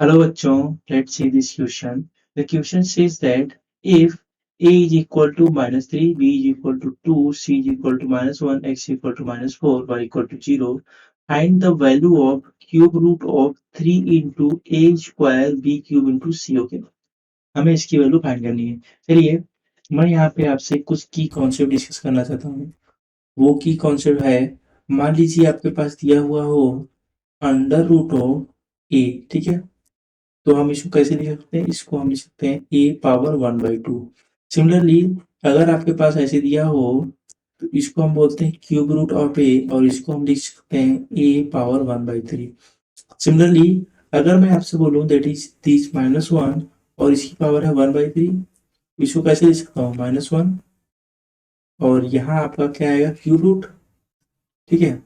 Hello bachon, let's see this question. The question says that if a is equal to minus 3, b is equal to 2, c is equal to minus 1, x is equal to minus 4, y equal to 0, find the value of cube root of 3 into a square b cube into c. Okay, हमें इसकी value find करनी है। चलिए, मैं यहाँ पे आपसे कुछ की कॉन्सेप्ट डिस्कस करना चाहता हूँ। वो की कॉन्सेप्ट है, मान लीजिए आपके पास दिया हुआ हो अंडर रूट ऑफ ए, ठीक है। तो हम इसको कैसे लिख सकते हैं? इसको हम लिख सकते हैं ए पावर 1/2। सिमिलरली अगर आपके पास ऐसे दिया हो तो इसको हम बोलते हैं क्यूब रूट ऑफ ए और इसको हम लिख सकते हैं ए पावर 1/3। सिमिलरली अगर मैं आपसे बोलूं दैट इज दिस -1 और इसकी पावर है 1/3, इसको कैसे लिख सकता हूँ? -1 और यहाँ आपका क्या आएगा? क्यूब रूट, ठीक है।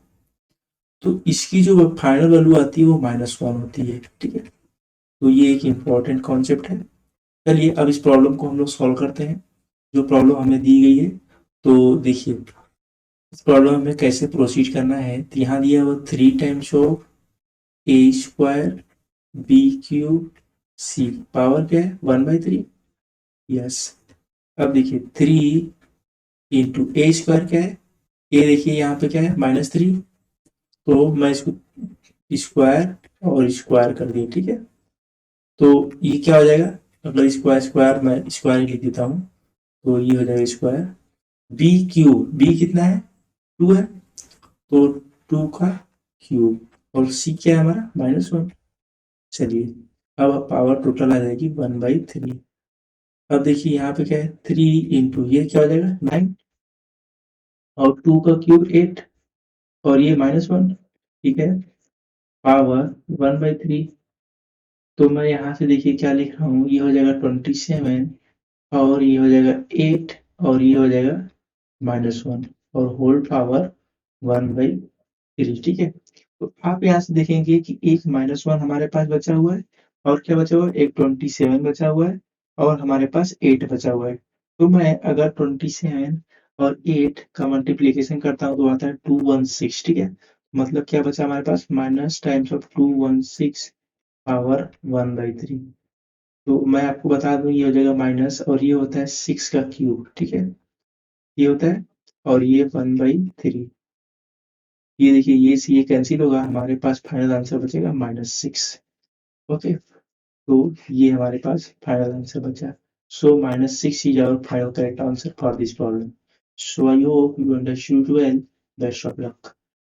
तो इसकी जो फाइनल वैल्यू आती है वो -1 होती है, ठीक है। तो ये एक इम्पॉर्टेंट कॉन्सेप्ट है। चलिए अब इस प्रॉब्लम को हम लोग सॉल्व करते हैं, जो प्रॉब्लम हमें दी गई है। तो देखिए इस प्रॉब्लम में कैसे प्रोसीड करना है। तो यहाँ दिया हुआ 3 times of A square B cube C, power क्या है? 1/3। यस, अब देखिए 3 इंटू ए स्क्वायर क्या है? ए देखिए यहाँ पे क्या है? -3। तो मैं इसको स्क्वायर और स्क्वायर कर दिया, ठीक है। तो ये क्या हो जाएगा? अगर स्क्वायर स्क्वायर मैं स्क्वायर ही लिख देता हूँ तो ये हो जाएगा स्क्वायर बी क्यूब, बी कितना है? 2 है, तो 2 का क्यूब और सी क्या है हमारा? -1। चलिए अब पावर टोटल आ जाएगी 1/3। अब देखिए यहाँ पे क्या है? 3 इंटू ये क्या हो जाएगा? 9 और 2 का क्यूब 8 और ये -1, ठीक है, पावर 1/3। तो मैं यहाँ से देखिए क्या लिख रहा हूँ, ये हो जाएगा 27 और ये हो जाएगा 8 और ये हो जाएगा -1 और होल पावर 1/3, ठीक है। तो आप यहाँ से देखेंगे कि एक -1 हमारे पास बचा हुआ है और क्या बचा हुआ है? एक 27 बचा हुआ है और हमारे पास 8 बचा हुआ है। तो मैं अगर 27 और 8 का मल्टीप्लीकेशन करता हूँ तो आता है 216, ठीक है। मतलब क्या बचा हमारे पास? Minus times of 216 power 1/3। तो मैं आपको बता दूं ये हो जाएगा माइनस और ये होता है 6 का क्यूब, ठीक है, ये होता है और ये 1/3। ये देखिए ये से ये कैंसिल होगा, हमारे पास फाइनल आंसर बचेगा -6। ओके, तो ये हमारे पास फाइनल आंसर बचा। So -6 is our final correct answer for this problem. So I hope you understood well. Best of luck.